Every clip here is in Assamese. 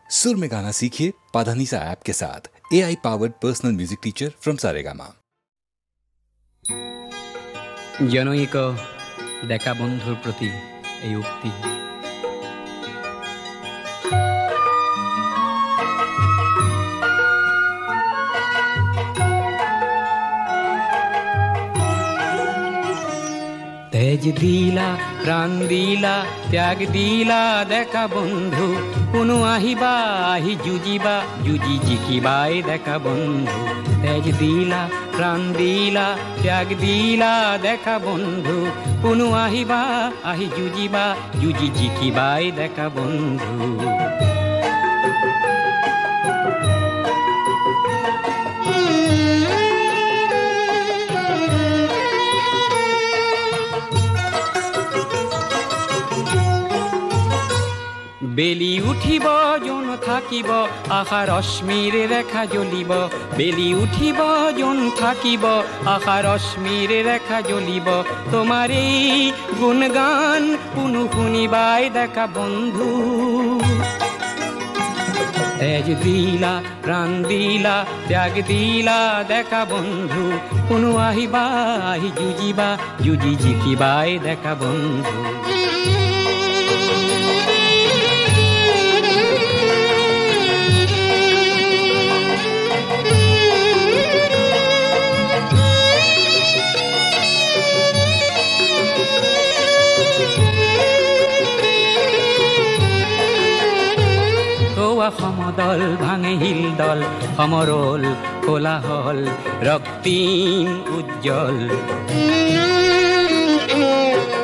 सुर में गाना सीखिए पाधानीसा ऐप के साथ। AI powered personal music teacher from Saregama. জনৈক ডেকা বন্ধুর প্রতি এই উক্তি। তেজ দিলা প্রাণ দিলা ত্যাগ দিলা দেখা বন্ধু, কোনো আহিবা আহি যুজিবা যুজি জিকিবাই দেখা বন্ধু। তেজ দিলা প্রাণ দিলা ত্যাগ দিলা দেখা বন্ধু, কোনো আহিবা আহি যুজিবা যুজি জিকিবাই দেখা বন্ধু। বেলি উঠিব জন থাকিব আশা রশ্মির রেখা জ্বলিব। বেলি উঠিব জন থাকিব আশা রশ্মির রেখা জ্বলিব। তোমার এই গুণগান পুনু শুনিবাই দেখা বন্ধু। তেজ দিলা প্রাণ দিলা ত্যাগ দিলা দেখা বন্ধু, কোনো আহিবা আহি যুজিবা যুজি জিকিবাই দেখা বন্ধু। সমদল ভাঙে হিল দল সমরল কোলাহল রক্তিম উজ্জ্বল।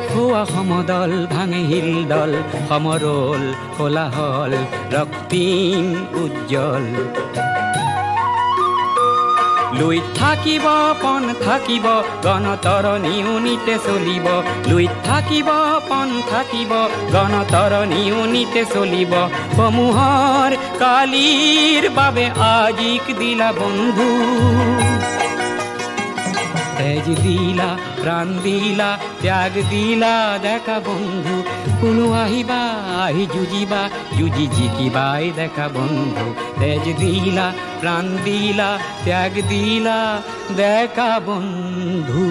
খোয়া সমদল ভাঙে হিল দল সমরল কোলাহল রক্তিম উজ্জ্বল। লুই থাকিব পণ থাকিব গণতৰণী উনিতে চলিব। লুই থাকিব পণ থাকিব গণতৰণী উনিতে চলিব। সমূহৰ কালিৰ বাবে আজিক দিলা বন্ধু। তেজ দিলা প্রাণ দিলা ত্যাগ দিলা দেখা বন্ধু, কোনো আহিবা আহি যুজিবা যুজি জিকিবাই দেখা বন্ধু। তেজ দিলা প্রাণ দিলা ত্যাগ দিলা দেখা বন্ধু।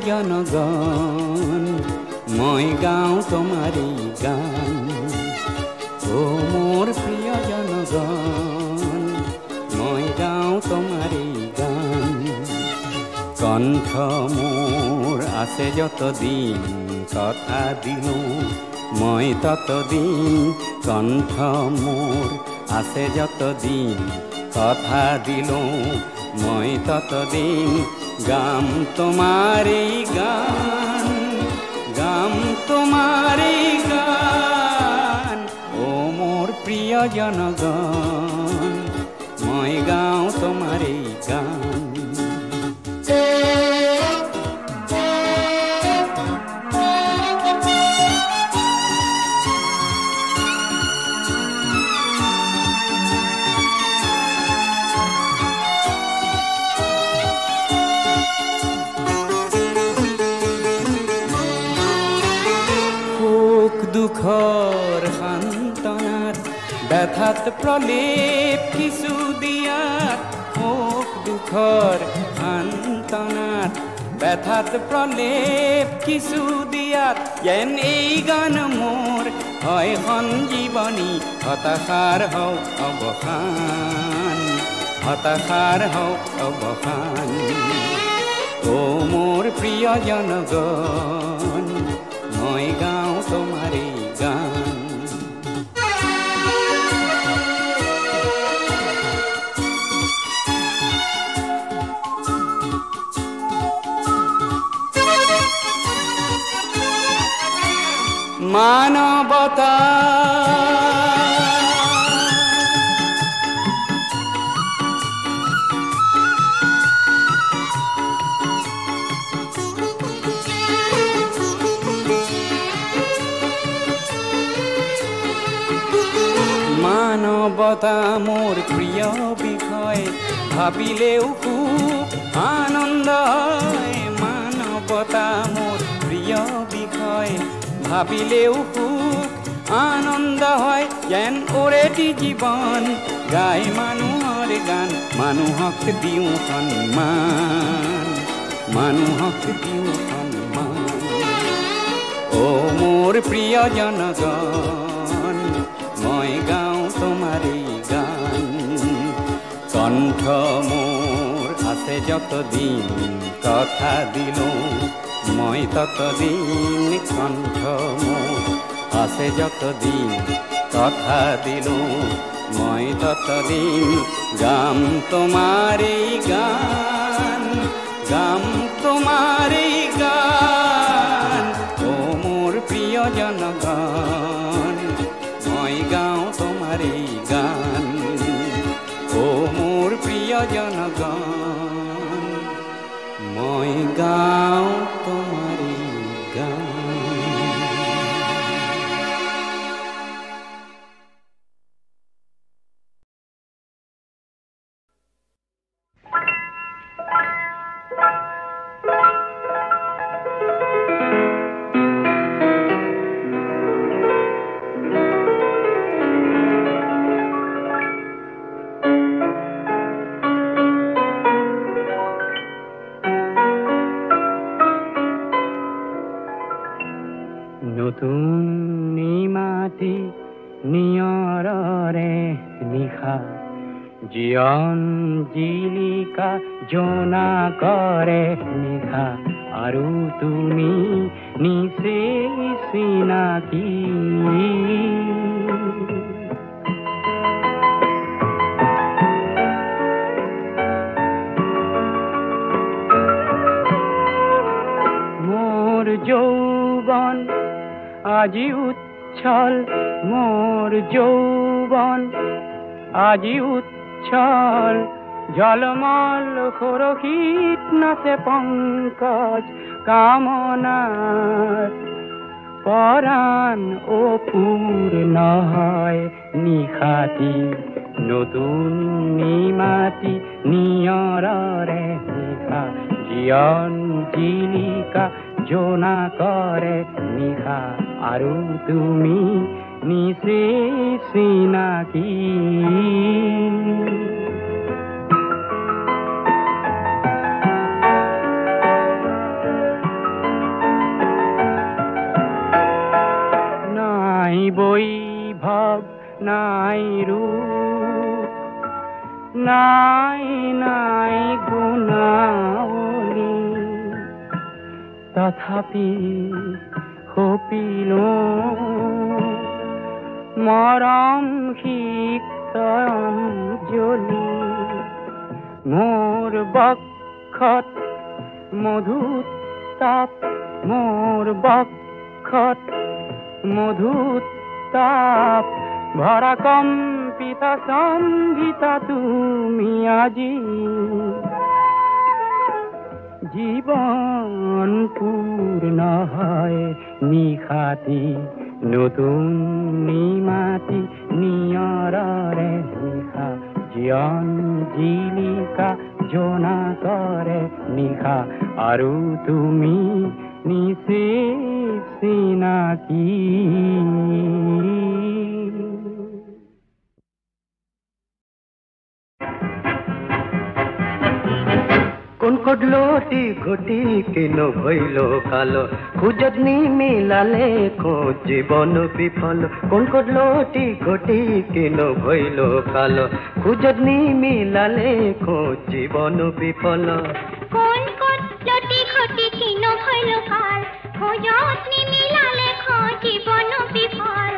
জনগণ মই গাওঁ তোমাৰে গান। ও মোৰ প্ৰিয় জনগণ মই গাওঁ তোমাৰে গান। কণ্ঠ মোৰ আছে যতদিন কথা দিলোঁ মই ততদিন। কণ্ঠ মোৰ আছে যতদিন কথা দিলোঁ মই ততদিন। গাম তোমাৰে গান গাম তোমাৰে গান। ও মোৰ প্ৰিয় জনগণ মই গাওঁ তোমাৰে গান। দুখৰ সান্তনাত ব্যথাত প্ৰলেপ কিছু দিয়াত। সুখ দুখৰ সান্তনাত ব্যথাত প্ৰলেপ কিছু দিয়াত। যেন এই গান মোৰ হয় সঞ্জীৱনী। হতাশাৰ হওক অৱসান হতাশাৰ হওক অৱসান। ও মোৰ প্ৰিয় জনগণ মই গাওঁ তোমাৰে গান। মানবতা মানবতা মোৰ প্ৰিয় বিষয় ভাবিলেও খুব আনন্দ হয় মানবতা মোৰ প্ৰিয় বিষয় ভাবিলেও খুব আনন্দ হয় যেন ওৰেটি জীৱন গাই মানুহৰ গান মানুহক দিওঁ সন্মান মানুহক দিওঁ সন্মান অ মোৰ প্ৰিয় জনগণ মই গাওঁ তোমাৰে গান কণ্ঠ মোৰ আছে যতদিন কথা দিলোঁ মই ততদিন কণ্ঠ মোৰ আছে যতদিন কথা দিলোঁ মই ততদিন গাম তোমাৰে গান গাম তোমাৰে গান অ মোৰ প্ৰিয় জনগণ মই গাওঁ তোমাৰে গান অ মোৰ প্ৰিয় জনগণ মই গাওঁ তোমাৰে গান নতুন নিমাতি নিয়ৰৰে নিশা জীৱন জিলিকা জোনা কৰে নিশা আৰু তুমি নিচে চিনাকি মোৰ যৌৱন আজি উচ্ছল মোর যৌবন আজি উচ্ছল ঝলমল খরহিত নাচে পঙ্কজ কামনার পরাণ ও পূর্ণ হয় নিশাতি নতুন নিমাতি নিয়ৰৰে নিশা জীয়ন জিলিকা জোনা কৰে নিশা আৰু তুমি নিচে চিনাকি নাই বৈভৱ নাই ৰূপ নাই নাই গুণাৱলী তথাপি সপিলো মৰম সিক্ত অঞ্জলি মোৰ বক্ষত মধুতাপ মোৰ বক্ষত মধুতাপ ভৰা কম্পিতা সংগীতা তুমি আজি জীবন পূৰ্ণ হয় নিশাতি নতুন নিমাতি নিয়ৰৰে নিশা জীয়ন জিলিকা জোনা কৰে নিশা আৰু তুমি নিচে চিনাকি কোন কডলটি ঘটি কেন ভইল কালো খুঁজত নিমিলালে খোঁজ জীবন বিফল কোন কডলটি ঘটি কেন ভইল কালো খুঁজত নিমিলালে খোঁজ জীবন বিফল কোন কডলটি ঘটি কেন ভইল কাল খুঁজত নিমিলালে খোঁজ জীবন বিফল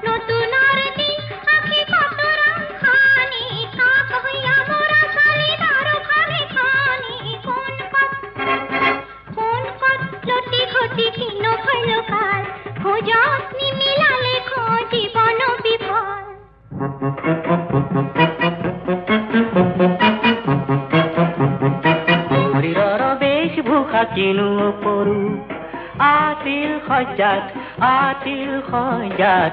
নতুনৰ দিন আখি কতৰা খানি থাক হইয়া মোরা চালি দারো খানি খানি কোন কডলটি ঘটি কেন ভইল কাল খুঁজত কিনো পৰু আতিল সজাত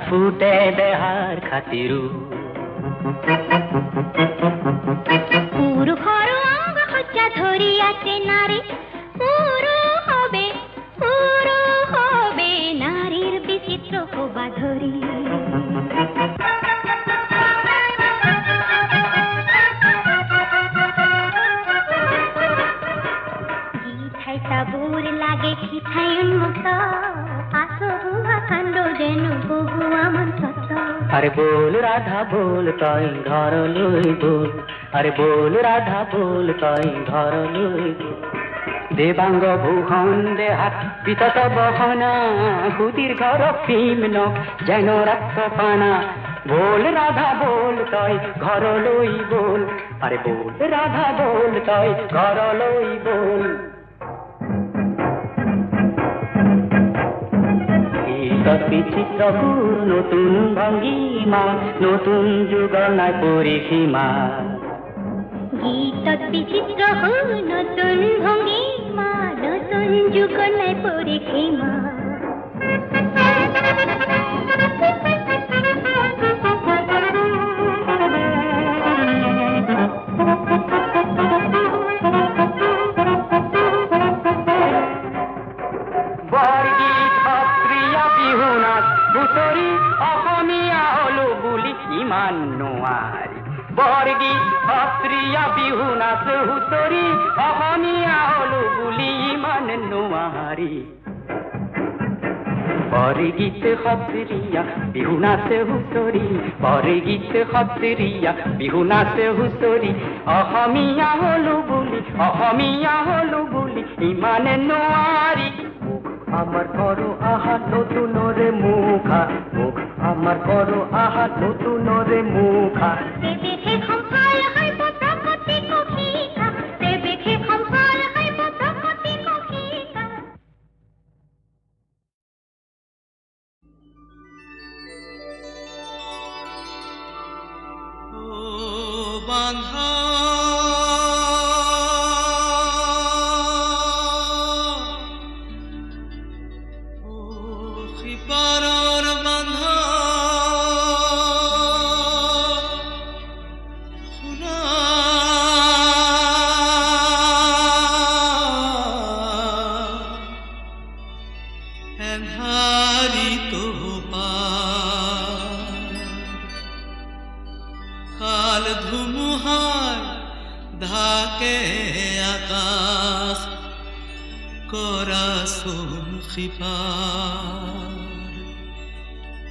ফুটে দেহাৰ খাতিৰো পুৰুষৰ অংগ সজ্জা ধৰি আছে নাৰী পুৰুষ হবে নাৰীৰ বিচিত্ৰ শোভা ধৰি বুর লাগে খিঠাই উন্মুক্ত আসবুয়া কাণ্ড যেন বহুয়া মন্ত্রত আরে বল রাধা বল তাই ঘর লই বল আরে বল রাধা বল তাই ঘর লই বল দেবাঙ্গ ভূষণ দেহাত পিতত বহনা হুদির ঘর ভীম্ন যেন রক্ত পানা বল রাধা বল তাই ঘর লই বল আরে বল রাধা বল তাই ঘর লই বল বিচিত্র নতুন ভঙ্গিমা নতুন যুগনায় পরিসীমা গীতত বিচিত্র নতুন ভঙ্গিমা নতুন যুগনায় পরিসীমা ইমান নোয়ারি বর্গী অস্ত্রিয়া বিহু নাচ হুতরি অহমিয়া হলো বুলি ইমান নোয়ারি বর্গীত সত্রিয়া বিহু নাচ হুতরি বর্গীত সত্রিয়া বিহু নাচ হুতরি অহমিয়া হলো বুলি ইমান নোয়ারি আমার করো আহা নতুন রে মুখা মুখ আমার করো আহা নতুন রে মুখা দেখে খম্পাল হয় প্রকৃতি কখিকা দেখে খম্পাল হয় প্রকৃতি কখিকা ও বান্ধা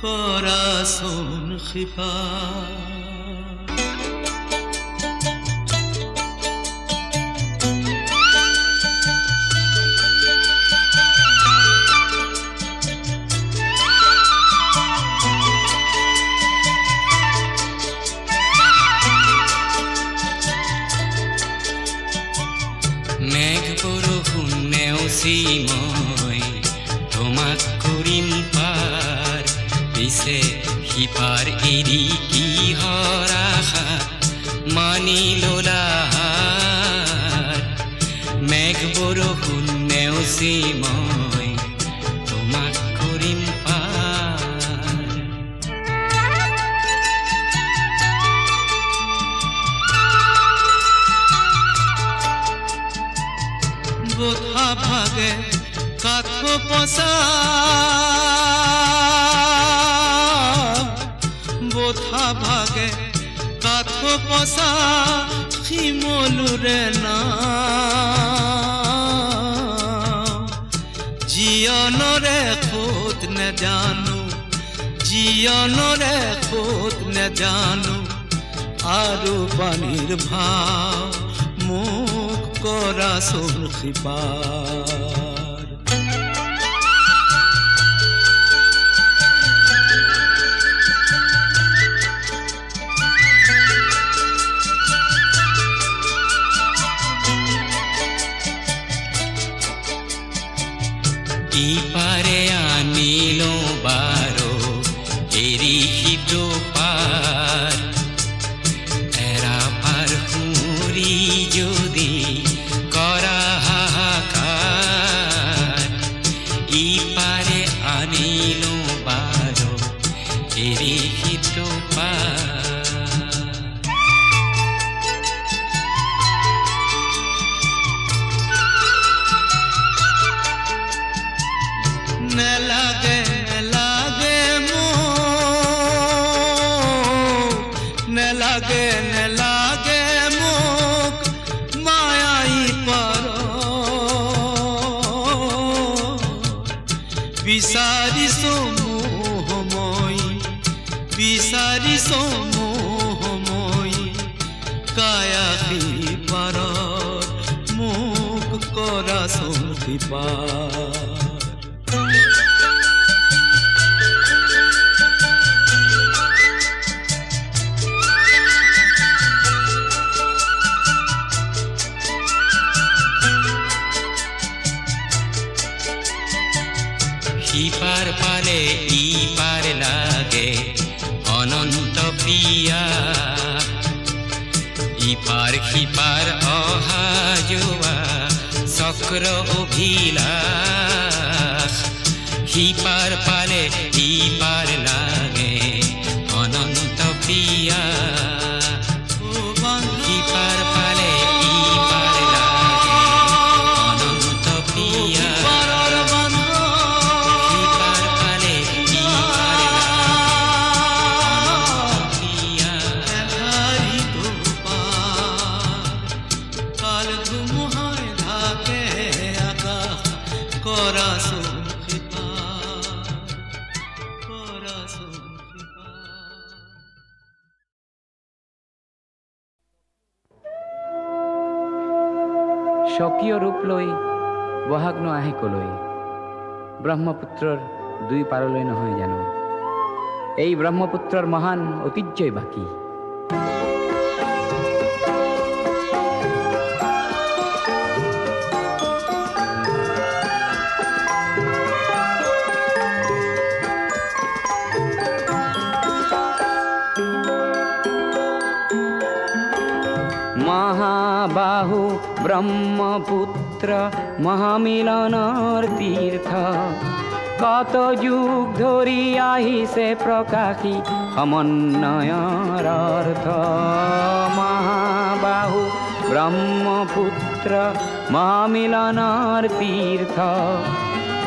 corazón xibar মেঘ বৰষুণেও মই তোমাক কৰিম পাৰ পিছে সিপাৰ এৰি কিহৰ আশা মানি ললা মেঘ বৰষুণেও মই তোমাক কৰিম পাৰ বোধা ভাগে কাঠ পচা বোধা ভাগে কাঠ পচা শিমলুৰে না জীয়নৰে খোদ নেজানো জীয়নৰে খোদ নেজানো আৰু পানীৰ ভাৱ মোক corazón xibar ইপাৰে আনিলো বাৰো এৰি হিটো পাৰ এৰা পাৰ হুৰি যদি কৰা হাহাকাৰ লাগে নেলাগে মোক মায়াই পাৰ বিচাৰিছো মোহময় বিচাৰিছো মোহময় কায়াসী পাৰ মোক কৰাচোন কৃপা সিপাৰ পালে ইপাৰ লাগে অনন্ত প্ৰিয়া ইপাৰ সিপাৰ অহা যোৱা চক্ৰ অভিলাষ সিপাৰ পালে ইপাৰ লাগে অনন্ত প্ৰিয়া সিপাৰ পালে ইপাৰ লাগে অনন্ত প্ৰিয়া স্বকীয় ৰূপ লৈ বহাগনো আহে কলৈ ব্ৰহ্মপুত্ৰৰ দুই পাৰলৈ নহয় জানো এই ব্ৰহ্মপুত্ৰৰ মহান ঐতিহ্যই বাকী মহাবাহু ব্ৰহ্মপুত্ৰ মহামিলনৰ তীৰ্থ কত যুগ ধৰি আহিছে প্ৰকাশী সমন্বয়ৰ অৰ্থ মহাবাহু ব্ৰহ্মপুত্ৰ মহামিলনৰ তীৰ্থ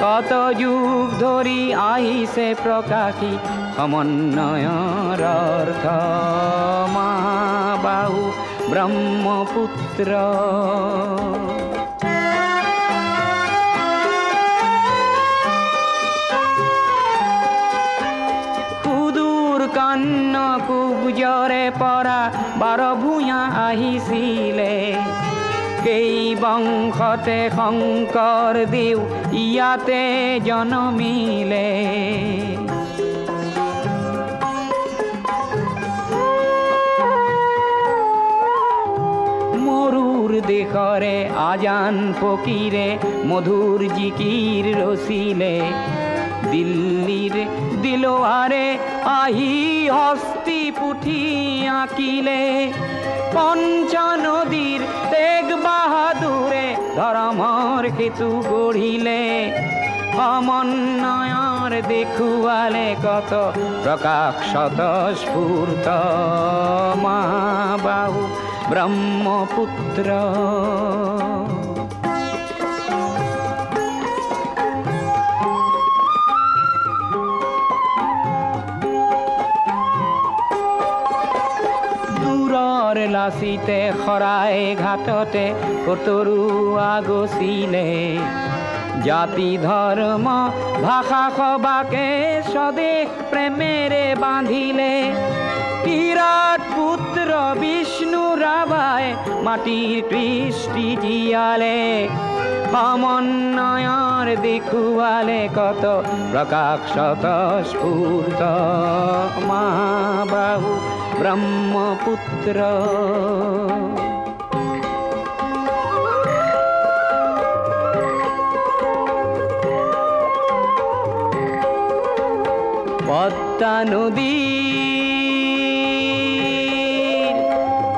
কত যুগ ধৰি আহিছে প্ৰকাশী সমন্বয়ৰ অৰ্থ মহাবাহু ব্ৰহ্মপুত্ৰ সুদূৰ কান্নকুব্জৰে পৰা 12 ভূঞা আহিছিলে কেই বংশতে শংকৰ দেৱ ইয়াতে জন্মিলে দেশৰে আজান ফকীৰে মধুৰ জিকিৰ ৰচিলে দিল্লীৰ দিলৱাৰে আহি হস্তি পুথি আঁকিলে পঞ্চনদীৰ তেগ বাহাদুৰে ধৰ্মৰ সেতু গঢ়িলে সমন্বয়ৰ দেখুৱালে কত প্ৰকাশ স্বতঃস্ফূৰ্ত মহাবাহু ব্ৰহ্মপুত্ৰ দূৰৰ লাচিতে শৰাই ঘাটতে কতৰুৱা গছিলে জাতি ধৰ্ম ভাষা সবাকে স্বদেশ প্ৰেমেৰে বান্ধিলে বিৰাট পুত্ৰ বিষ্ণু ৰাভায় মাটিৰ কৃষ্টি জিয়ালে সমন্বয়ৰ দেখুৱালে কত প্ৰকাশ স্বতঃস্ফূৰ্ত মহাবাহু ব্ৰহ্মপুত্ৰ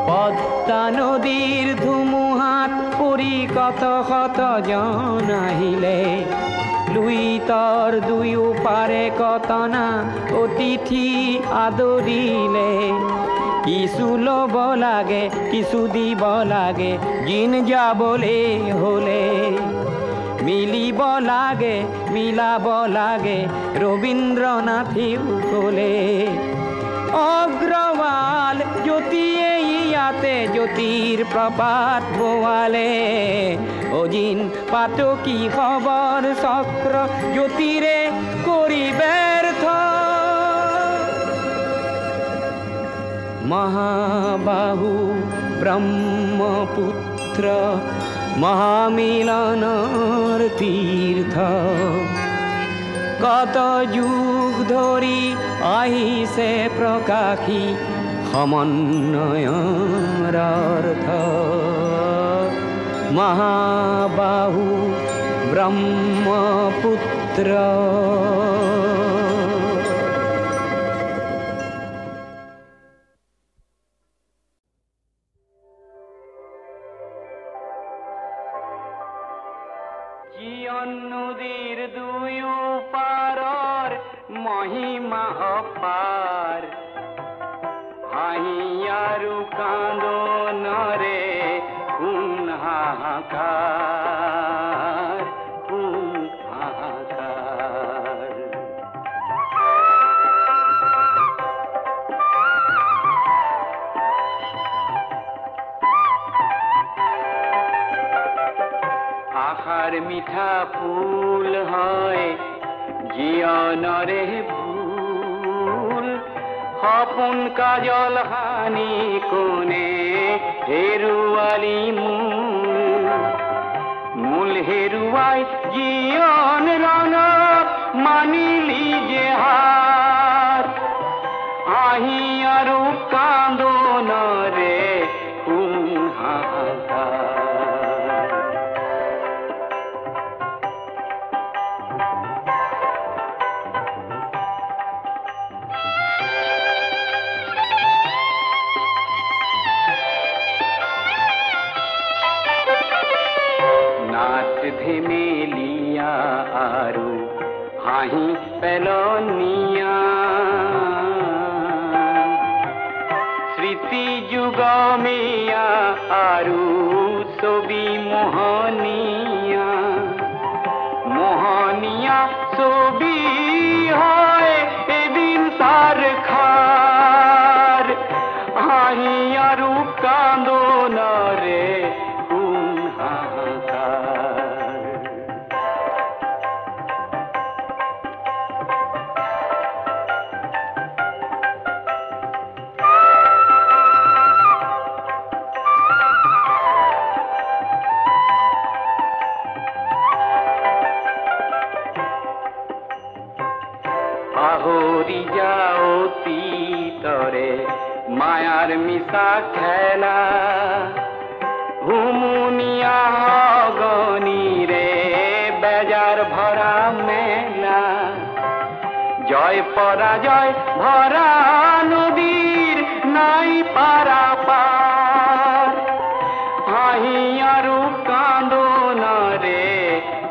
পদ্মা নদীৰ ধুমুহাত পৰি কত শত জন আহিলে লুইতৰ দুয়ো পাৰে কতনা অতিথি আদৰিলে কিছু ল'ব লাগে কিছু দিব লাগে জিন যাবলে হলে মিলিব লাগে মিলাব লাগে রবীন্দ্রনাথেও কলে অগ্ৰৱাল জ্যোতিয়ে ইয়াতে জ্যোতিৰ প্ৰপাত বোৱালে অজিন পাতকী খবৰ চক্ৰ জ্যোতিৰে কৰি ব্যৰ্থ মহাবাহু ব্ৰহ্মপুত্ৰ মহামিলনৰ তীৰ্থ কত যুগ ধৰি আহিছে প্ৰকাশী সমন্বয়ৰ অৰ্থ মহাবাহু ব্ৰহ্মপুত্ৰ জীয়ন নদীৰ দুয়ো পাৰৰ মহিমা অপাৰ হাঁহি আৰু কান্দনৰে কোন হাহাকাৰ কোন হাহাকাৰ আশাৰ মিঠা ফুল হয় জীয়নৰে ভুল সপোন কাজল হানি কোনে হেৰুৱালি মূল হেৰুৱাই জীয়ন ৰণক মানিলি যে হাত আহি আৰু কান্দনৰে কোন হাহাকাৰ ধেমেলিয়া আৰু হাঁহি পেলনিয়া স্মৃতি যুগমীয়া আৰু ছবি মোহনীয়া মোহনীয়া ছবি হয় এদিন সাৰ খাৰ হাঁহি আৰু কান্দনৰে পাহৰি যাও অতীতৰে মায়াৰ মিছা খেলা হুমুনিয়া গণিৰে বেজাৰ ভৰা মেলা জয় পৰাজয় ভৰা নদীৰ নাই পাৰা পাৰ হাঁহি আৰু কান্দনৰে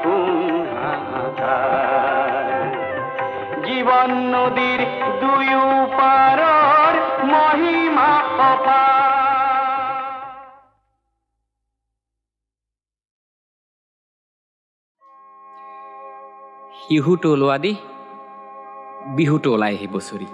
কোন হাহাকাৰ জীবন নদীৰ দুয়ো পাৰৰ মহিমা অপাৰ শিহুটো ওলোৱা দি বিহুটো ওলাই আহি বছৰি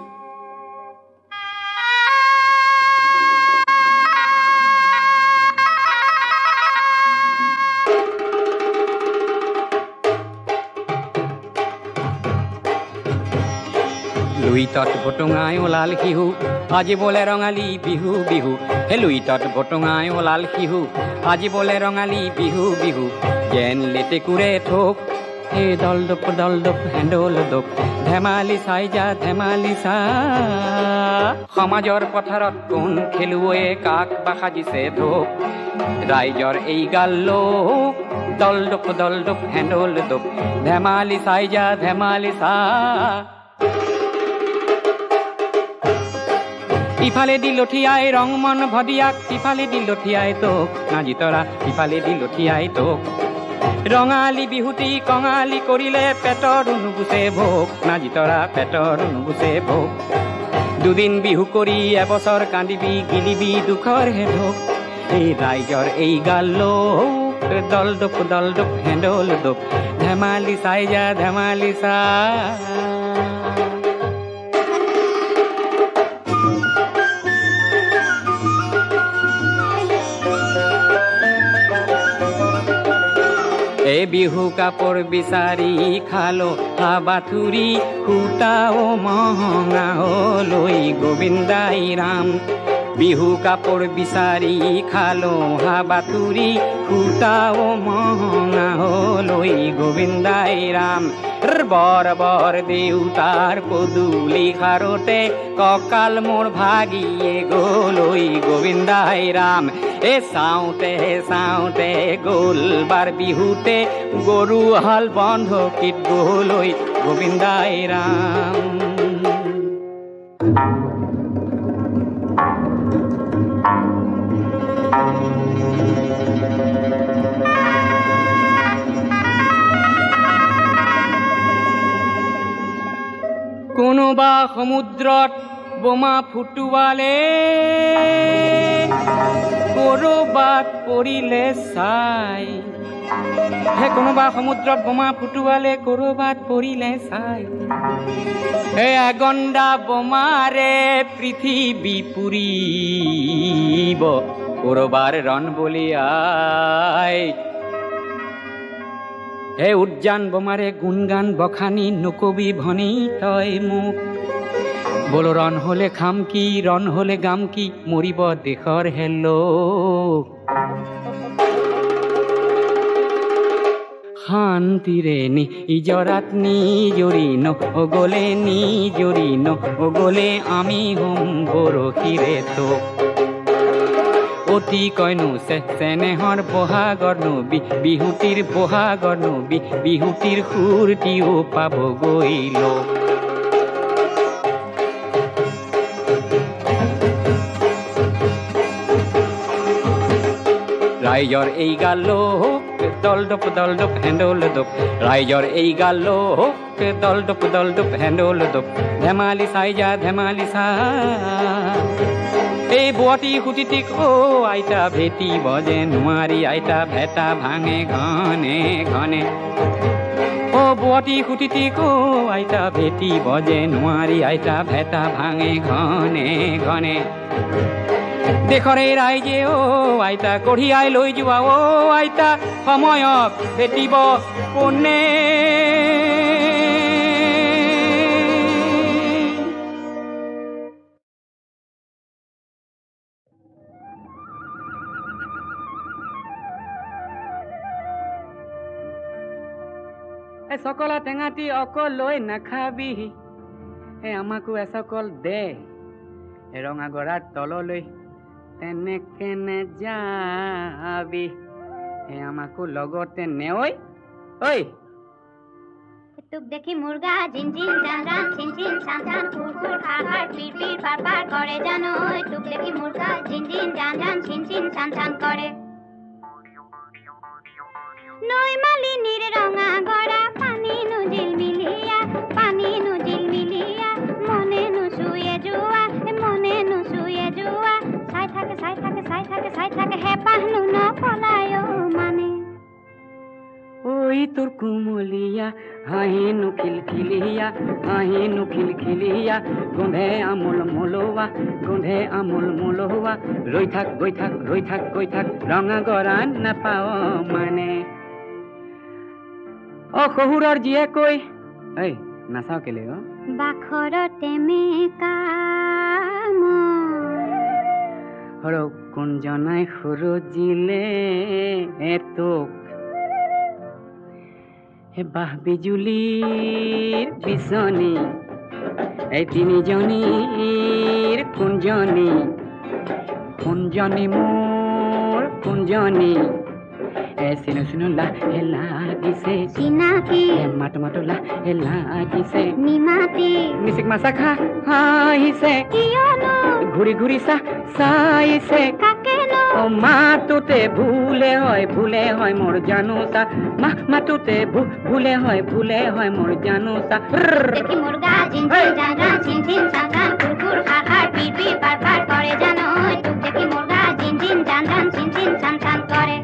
লুইতত ভটুঙাই ওলাল শিহু আজি বোলে ৰঙালী বিহু বিহু হে লুইতত ভটুঙাই ওলাল শিহু আজি বোলে ৰঙালী বিহু বিহু যেন লেটেকুৰে থোক হে দলদপ হেণ্ডল দপ ধেমালি চাই যা ধেমালি চা সমাজৰ পথাৰত কোন খেলুৱৈয়ে কাক বা সাজিছে ধোক ৰাইজৰ এই গাল লোক দলদপ হেণ্ডল দপ ধেমালি চাই যা ধেমালি চা ইফালে দি লঠিয়াই ৰং মন ভদিয়াক ইফালে দি লঠিয়াই তোক নাজি তৰা ইফালে দি লঠিয়াই তোক ৰঙালী বিহুটি কঙালী কৰিলে পেটৰ নুগুচে ভোক নাজি তৰা পেটৰ নুগুচে ভোক দুদিন বিহু কৰি এবছৰ কান্দিবি গিলিবি দুখৰ হে ঢোক এই ৰাইজৰ এই গাল লোক দলদপ হেণ্ডল দপ ধেমালি চাই যা ধেমালি চা এই বিহু কাপোৰ বিচাৰি খালো হাবাথুৰি সূতা ও মহঙা লৈ গোবিন্দাই ৰাম বিহু কাপোৰ বিচাৰি খালো হাবাথুৰি সূতা ও মহঙা লৈ গোবিন্দাই ৰাম বৰ বৰ দেউতাৰ পদূলি খাৰোতে কঁকাল মোৰ ভাগিয়ে গ'লৈ গোবিন্দাই ৰাম এ চাওঁতে চাওঁতে গ'ল বাৰ বিহুতে গৰু হাল বন্ধকীত গ'লৈ গোবিন্দাই ৰাম কোনোবা সমুদ্ৰত বোমা ফুটুৱালে কৰবাত পৰিলে চাই হে কোনোবা সমুদ্ৰত বোমা ফুটুৱালে কৰবাত পৰিলে চাই হে আগন্দা বোমাৰে পৃথিৱী পুৰিব কৰবাৰ ৰণবলিয়াই হে উদ্যান বোমাৰে গুণগান বখানি নকবি ভনী তই মোক বোলো ৰণ হলে খাম কি ৰণ হলে গাম কি মৰিব দেশৰ হেলো শান্তিৰে নিজৰাত নিজৰিন অগলে নিজৰিন অগলে আমি হম বৰশীৰে তোক অতি কইনো চেনেহৰ বহাগৰ নবী বিহুতিৰ বহাগৰ নবী বিহুতিৰ সুৰটিও পাব গৈল ৰাইজৰ এই গালোক দলডপ হেণ্ডল দপ ৰাইজৰ এই গালোক দলডপ হেণ্ডল দপ ধেমালি চাই যা ধেমালি চা এই বুৱতী সুতিটিক ও আইতা ভেটি বজে নোৱাৰি আইতা ভেটা ভাঙে ঘনে ঘনে ও বুৱতী সুতিটিক ও আইতা ভেটি বজে নোৱাৰি আইতা ভেটা ভাঙে ঘনে ঘনে দেশৰে ৰাইজে ও আইতা কঢ়িয়াই লৈ যোৱা ও আইতা সময়ক ভেটিব কোনে সকলা টেঙাটি অকল লৈ নাখাবি আমাকো এচকল দে ৰঙা গৰাৰ তললৈ তেনেকে নেযাবি আমাকো লগতে নেঐ ঐ তোক দেখি মুৰ্গা জিন জিন জান জান চিন চিন চান চান কুৰ কুৰ খাৰ খাৰ পিৰ পিৰ পাৰ পাৰ কৰে জানো তোক দেখি মুৰ্গা জিন জিন জান জান চিন চিন চান চান কৰে নৈ মালিনীৰ ৰঙা গৰা পানী নুজিল মিলিয়া মনে নুচুয়ে যোৱা চাই থাকে হেপাহনো নপলায়ো মানে ঐ তোৰ কুমলীয়া হাঁহিনো খিলখিলিয়া গোন্ধে আমোল মোলোৱা ৰৈ থাক গৈ থাক ৰঙা গৰা নাপাও মানে অ শহুৰৰ জীয়ে কৈ এই নাচাও কেলে অ বাখৰতে মেকা হৰক কোনজনাই সৰজিলে তোক হে বাহ বিজুলীৰ বিচনী এই তিনিজনীৰ কোনজনী মোৰ কোনজনী চিনো লাহে লাগিছে চিনাকি মাতো লাহে লাগিছে নিমাতি মিচিক মাছা খা হাঁহিছে কিয়নো ঘূৰি চাইছে কাকেনো মাতোতে ভুলে হয় মোৰ জানোচা মাতোতে ভুলে হয় মোৰ জানোচা দেখি মুৰ্গা জিন জিন জান জান চিন চিন চান চান কুৰ কুৰ খাৰ খাৰ পিৰ পিৰ পাৰ পাৰ কৰে জানো তোক দেখি মুৰ্গা জিন জিন জান জান চিন চিন চান চান কৰে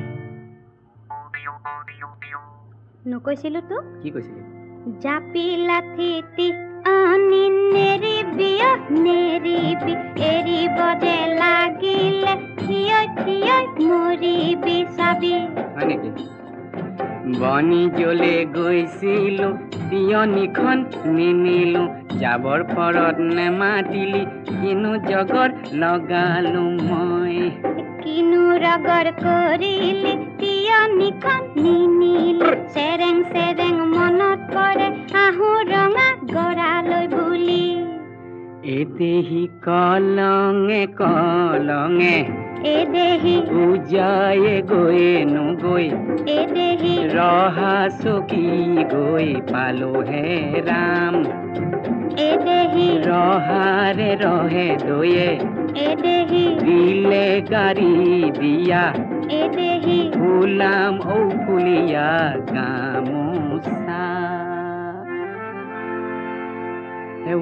নকৈছিলো তো কি কৈছিলি জাপি লাথিতি আনি নেৰিবি এৰিব যে লাগিলে থিয় মৰিবি চাবি হয় নেকি বনি জ্বলে গৈছিলো তিয়নিখন নিনিলো যাবৰ পৰত নেমাতিলি কিনো জগৰ লগালো মই কিনো ৰগৰ কৰিলি তিয়নিখন নিনিলি চেৰেং চেৰেং মনত পৰে আহো ৰঙা গৰালৈ বুলি এদেহি কলঙে কলঙে এদেহি পূজায়ে গৈয়ে নগৈ এদেহি ৰহা চকী গৈ পালো হে ৰাম এদেহি ৰহাৰে ৰহে দয়ে এদেহি দিলে গাড়ী দিয়া এদেহি ফুলাম ঔ ফুলিয়া গামোচা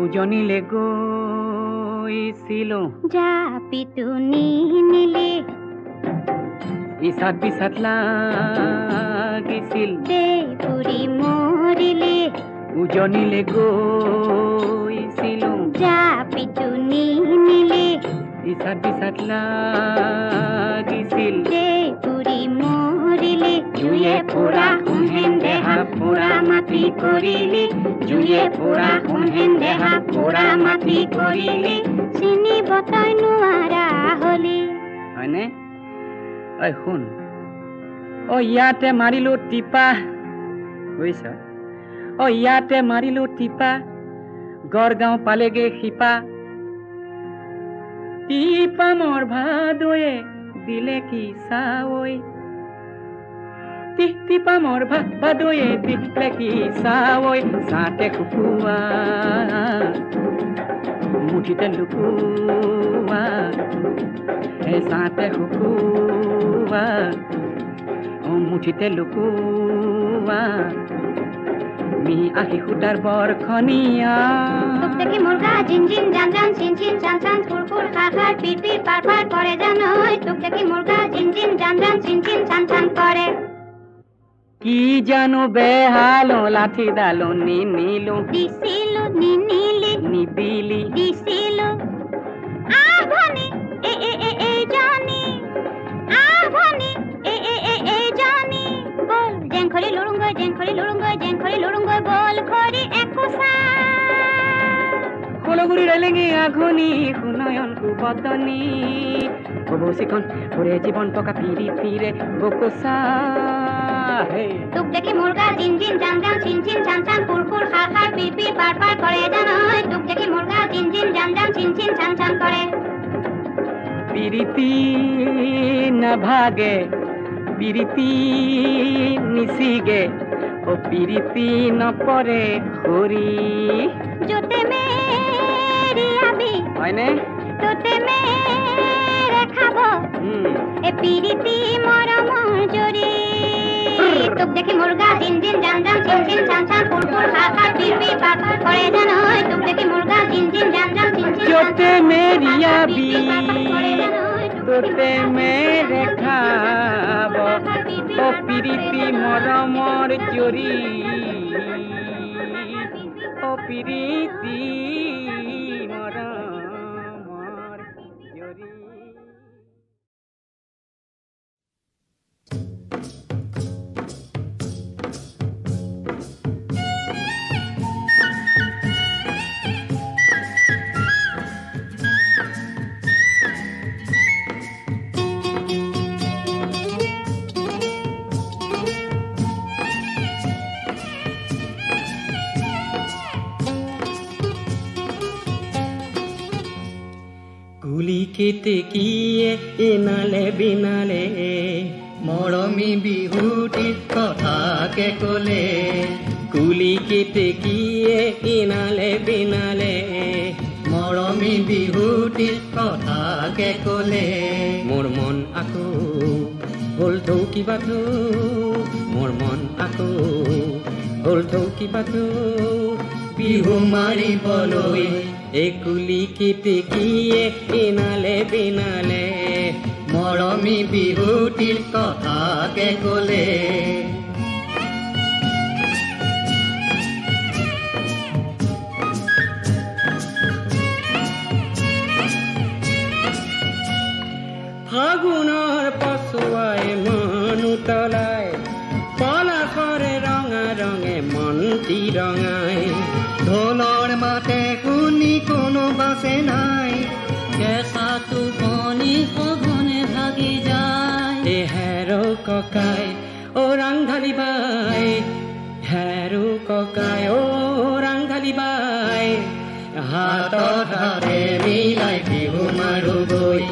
উজনিলে গৈছিলো জাপিটো নিনিলি ইচাত বিচাত লাগিছিল দেই পুৰি মৰিলি উজনিলে গৈছিলো জাপিটো নিনিলি ইচাত বিচাত লাগিছিল দেই পুৰি মৰিলি জুয়ে পুৰা সোণহেন দেহা পুৰা মাটি কৰিলি জুয়ে পুৰা সোণহেন দেহা পুৰা মাটি কৰিলি চিনিব তই নোৱাৰা হলি হয়নে ঐ শুন অ ইয়াতে মাৰিলো টিপা বুজিছ অ ইয়াতে মাৰিলো টিপা গড়গাঁও পালেগে শিপা টিপা মোৰ ভাদয়ে দিলে কি চাৱৈ টিপা মোৰ ভাদয়ে দিলে কি চাৱৈ চাতে কুকুৱা মুঠিতে লুকুৱা হে চাতে কুকুৱা মুঠিতে লুকুৱা মি আহি সূতাৰ বৰখনীয়া তোক দেখি মুৰ্গা জিন জিন জান জান চিন চিন চান চান ফুৰ ফুৰ খা খা পিৰ পিৰ পাৰ পাৰ কৰে জানৈ তোক দেখি মুৰ্গা জিন জিন জান জান চিন চিন চান চান কৰে কি জানো বেহালো লাঠি ডালো নিনিলো দিছিলো নিনিলি নিদিলি দিছিলো আভনি এ এ এ এ জানি আভনি এ এ এ এ জানি বল জেংখৰি লুৰুংগৈ জেংখৰি লুৰুংগৈ জেংখৰি লুৰুংগৈ বল খৰি একোসা কলগুৰি ৰেলেঙি আঘনি সুনয়ন কুবদনি কবচিখন ভৰে জীৱন টকা ফিৰি ফিৰে বকোচা তোক দেখি মুৰ্গা জিন জিন জান জান চিন চিন চান চান ফুৰ ফুৰ খা খা পিৰ পিৰ পাৰ পাৰ কৰে জানৈ তোক দেখি মুৰ্গা জিন জিন জান জান চিন চিন চান চান কৰে পিৰিতি নাভাগে পিৰিতি নিচিগে ও পিৰিতি নপৰে খৰি যতে মেৰি আবি হয়নে তোতে মেৰে খাব এ পিৰিতি মৰমৰ জৰি তোক দেখি মুৰ্গা জিন জিন জান জান চিন চিন চান চান ফুৰ ফুৰ খা খা পিৰ পিৰ পাৰ পাৰ কৰে জানৈ তোক দেখি মুৰ্গা জিন জিন জান জান চিন চিন যতে মেৰি আবি তোতে মেৰে খাব ও পিৰিতি মৰমৰ জৰি ও পিৰিতি মৰমৰ জৰি কুলি কেতেকীয়ে ইনালে বিনালে মৰমী বিহুটিৰ কথাকে ক'লে কুলি কেতেকীয়ে ইনালে বিনালে মৰমী বিহুটিৰ কথাকে ক'লে মোৰ মন আকৌ হ'ল কিবাটো মোৰ মন আকৌ হ'ল কিবাটো বিহু মাৰিবলৈ এই কুলি কেতেকীয়ে ইনালে বিনালে মৰমী বিহুটিৰ কথাকে ক'লে ফাগুনৰ পছুৱাই মন উতলাই পলাশ ৰঙাই ঢোলৰ মাতে শুনি কোনো বাছে নাই কেঁচা টোপনি সঘনে ভাগি যায় এ হেৰো ককাই অ ৰাংঢালি বাই হেৰো ককাই অ ৰাংঢালি বাই হাতত হাতে মিলাই বিহু মাৰো গৈ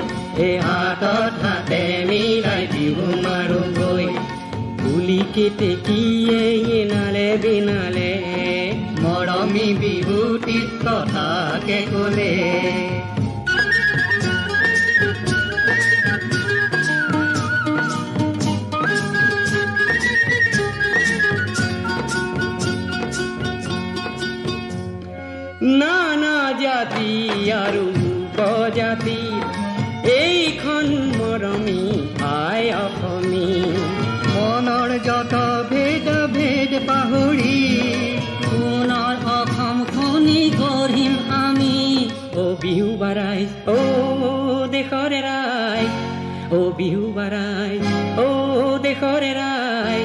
এই হাতত হাতে মিলাই বিহু মাৰো গৈ কুলি কেতেকীয়ে এনালে বিনালে মৰমী বিহুটিৰ কথাকে ক'লে নানা জাতি আৰু উপজাতি এইখন মৰমী আই অসমী মনৰ যত ভেদ ভেদ পাহৰি সোণৰ অসমখনি গঢ়িম আমি অ বিহু বাৰাই অ দেশৰে ৰাই অ বিহু বাৰাই অ দেশৰে ৰাই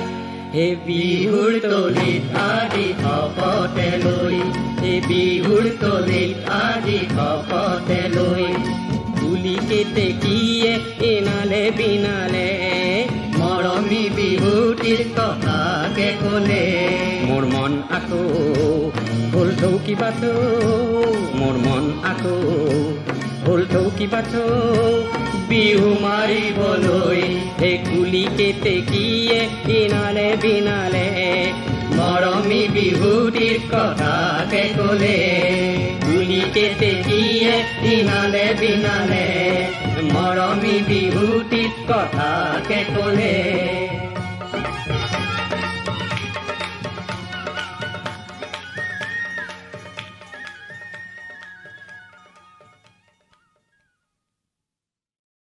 হে বিহুৰ তলিত আজি শপতে লৈ এই বিহুৰ তলিত আজি শপতে লৈ কুলি কেতেকীয়ে এনালে বিনালে মৰমী বিহুটিৰ কথাকে ক'লে মোৰ মন আকৌ হ'ল কিবা মোৰ মন আকৌ হ'ল কিবা বিহু মাৰিবলৈ হে কুলি কেতেকীয়ে এনালে বিনালে মৰমী বিহুটিৰ কথাকে ক'লে কুলি কেতেকীয়ে দিনালে বিনালে মৰমী বিহুটিৰ কথাকে ক'লে